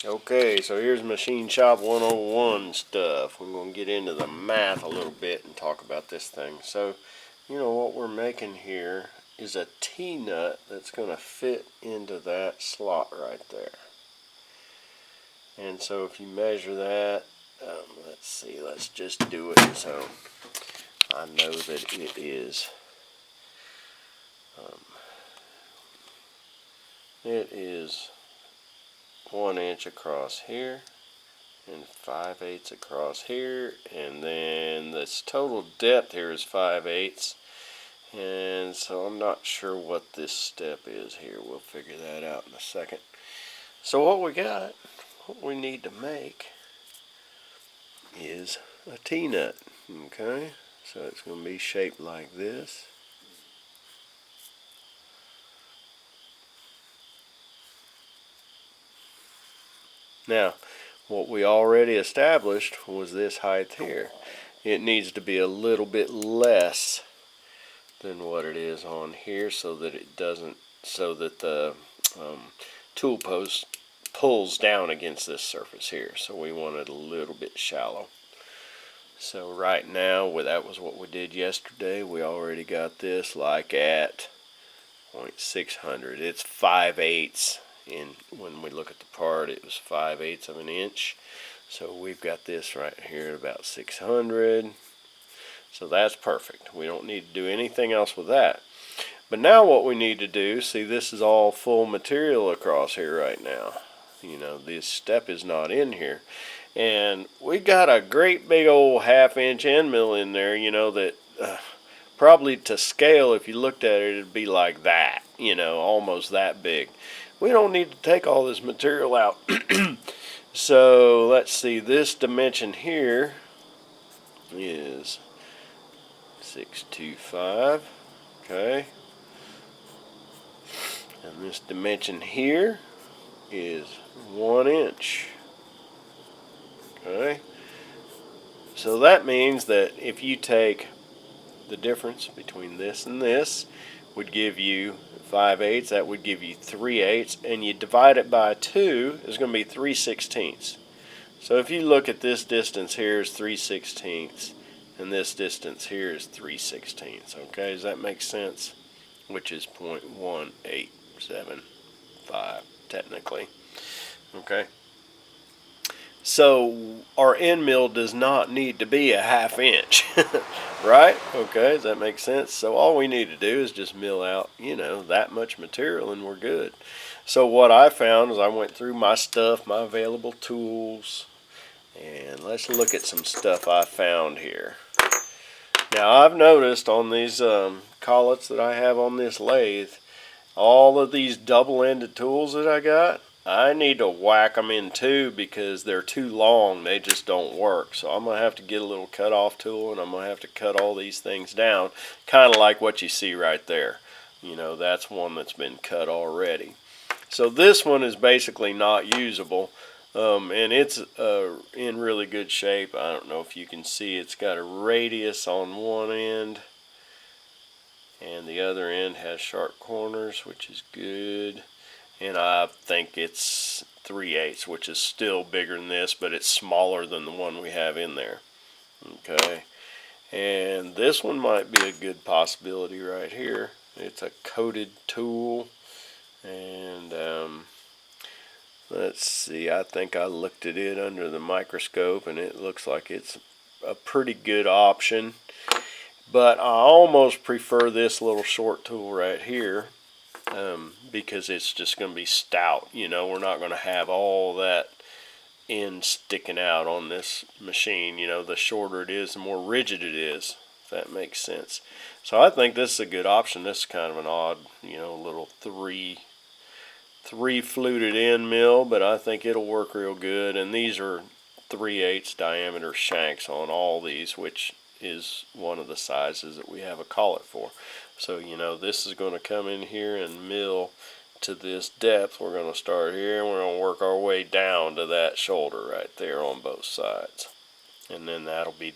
Okay, so here's Machine Shop 101 stuff. We're going to get into the math a little bit and talk about this thing. So, what we're making here is a T-nut that's going to fit into that slot right there. And so if you measure that, let's see, let's just do it so I know that it is. It is 1 inch across here and 5/8 across here, and then this total depth here is 5/8, and so I'm not sure what this step is here. We'll figure that out in a second. So what we need to make is a T-nut. Okay, so it's going to be shaped like this. Now, what we already established was this height here. It needs to be a little bit less than what it is on here, so that the tool post pulls down against this surface here. So we want it a little bit shallow. So right now, that was what we did yesterday. We already got this like at 0.600. It's 5/8. And when we look at the part, it was 5/8 of an inch. So we've got this right here at about 600. So that's perfect. We don't need to do anything else with that. But now what we need to do, see, this is all full material across here right now. This step is not in here. And we got a great big old 1/2 inch end mill in there, that probably to scale, if you looked at it, it'd be like that, almost that big. We don't need to take all this material out. So let's see, this dimension here is 625, okay, and this dimension here is 1 inch, okay. So that means that if you take the difference between this and this, would give you 5/8, that would give you 3/8, and you divide it by 2, is going to be 3/16. So if you look at this distance here is 3/16, and this distance here is 3/16. Okay, does that make sense? Which is 0.1875 technically. Okay. So our end mill does not need to be a 1/2 inch, right? Okay, does that make sense? So all we need to do is just mill out, that much material, and we're good. So what I found is I went through my stuff, my available tools, and let's look at some stuff I found here. Now I've noticed on these collets that I have on this lathe, all of these double-ended tools that I got, I need to whack them in two because they're too long. They just don't work. So I'm going to have to get a little cut-off tool, and I'm going to have to cut all these things down, kind of like what you see right there. That's one that's been cut already. So this one is basically not usable, and it's in really good shape. I don't know if you can see, it's got a radius on one end, and the other end has sharp corners, which is good. And I think it's 3/8, which is still bigger than this, but it's smaller than the one we have in there. Okay, and this one might be a good possibility right here. It's a coated tool, and let's see, I think I looked at it under the microscope, and it looks like it's a pretty good option. But I almost prefer this little short tool right here. Because it's just going to be stout. We're not going to have all that end sticking out on this machine. The shorter it is, the more rigid it is, if that makes sense. So I think this is a good option. This is kind of an odd, little three fluted end mill, but I think it'll work real good. And these are 3/8 diameter shanks on all these, which is one of the sizes that we have a collet for. So this is going to come in here and mill to this depth. We're going to start here, and we're going to work our way down to that shoulder right there on both sides, and then that'll be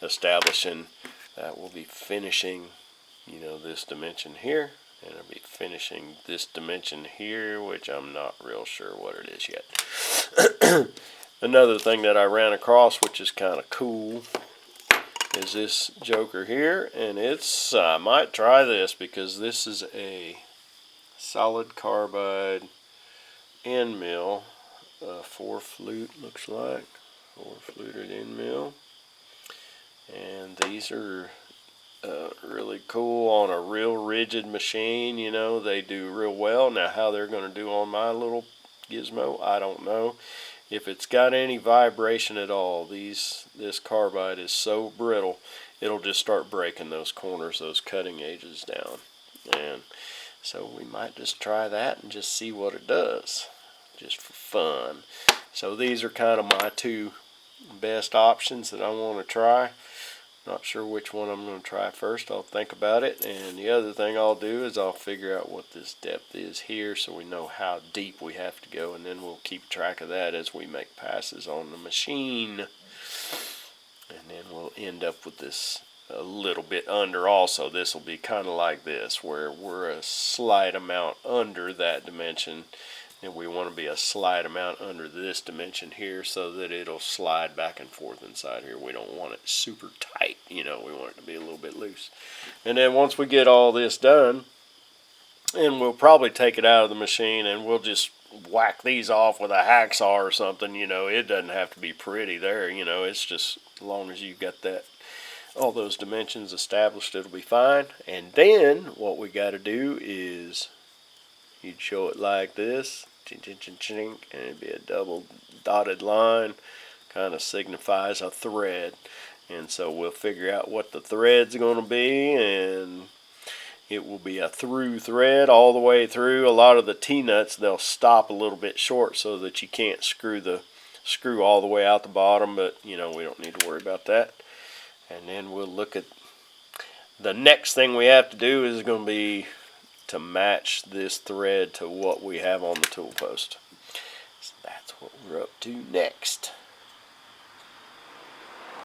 establishing, that will be finishing this dimension here, And I'll be finishing this dimension here, which I'm not real sure what it is yet. Another thing that I ran across, which is kind of cool, is this joker here, and I might try this because this is a solid carbide end mill, 4-flute looks like, 4-fluted end mill, and these are really cool on a real rigid machine. You know, they do real well. Now how they're going to do on my little gizmo, I don't know. If it's got any vibration at all, this carbide is so brittle, it'll just start breaking those corners, those cutting edges down. And so we might just try that and just see what it does, just for fun. So these are kind of my two best options that I want to try. Not sure which one I'm going to try first. I'll think about it, and the other thing I'll do is I'll figure out what this depth is here so we know how deep we have to go, and then we'll keep track of that as we make passes on the machine. And then we'll end up with this a little bit under also. This will be kind of like this, where we're a slight amount under that dimension, and we want to be a slight amount under this dimension here so that it'll slide back and forth inside here. We don't want it super tight, you know, we want it to be a little bit loose. And then once we get all this done, and we'll probably take it out of the machine and we'll just whack these off with a hacksaw or something. You know, it doesn't have to be pretty there, you know, it's just as long as you've got that, all those dimensions established, it'll be fine. And then what we got to do is you'd show it like this, and it'd be a double dotted line, kind of signifies a thread. And so we'll figure out what the thread's going to be, and it will be a through thread all the way through. A lot of the T-nuts, they'll stop a little bit short so that you can't screw all the way out the bottom, but you know, we don't need to worry about that. And then we'll look at the next thing we have to do is going to be to match this thread to what we have on the tool post. So that's what we're up to next.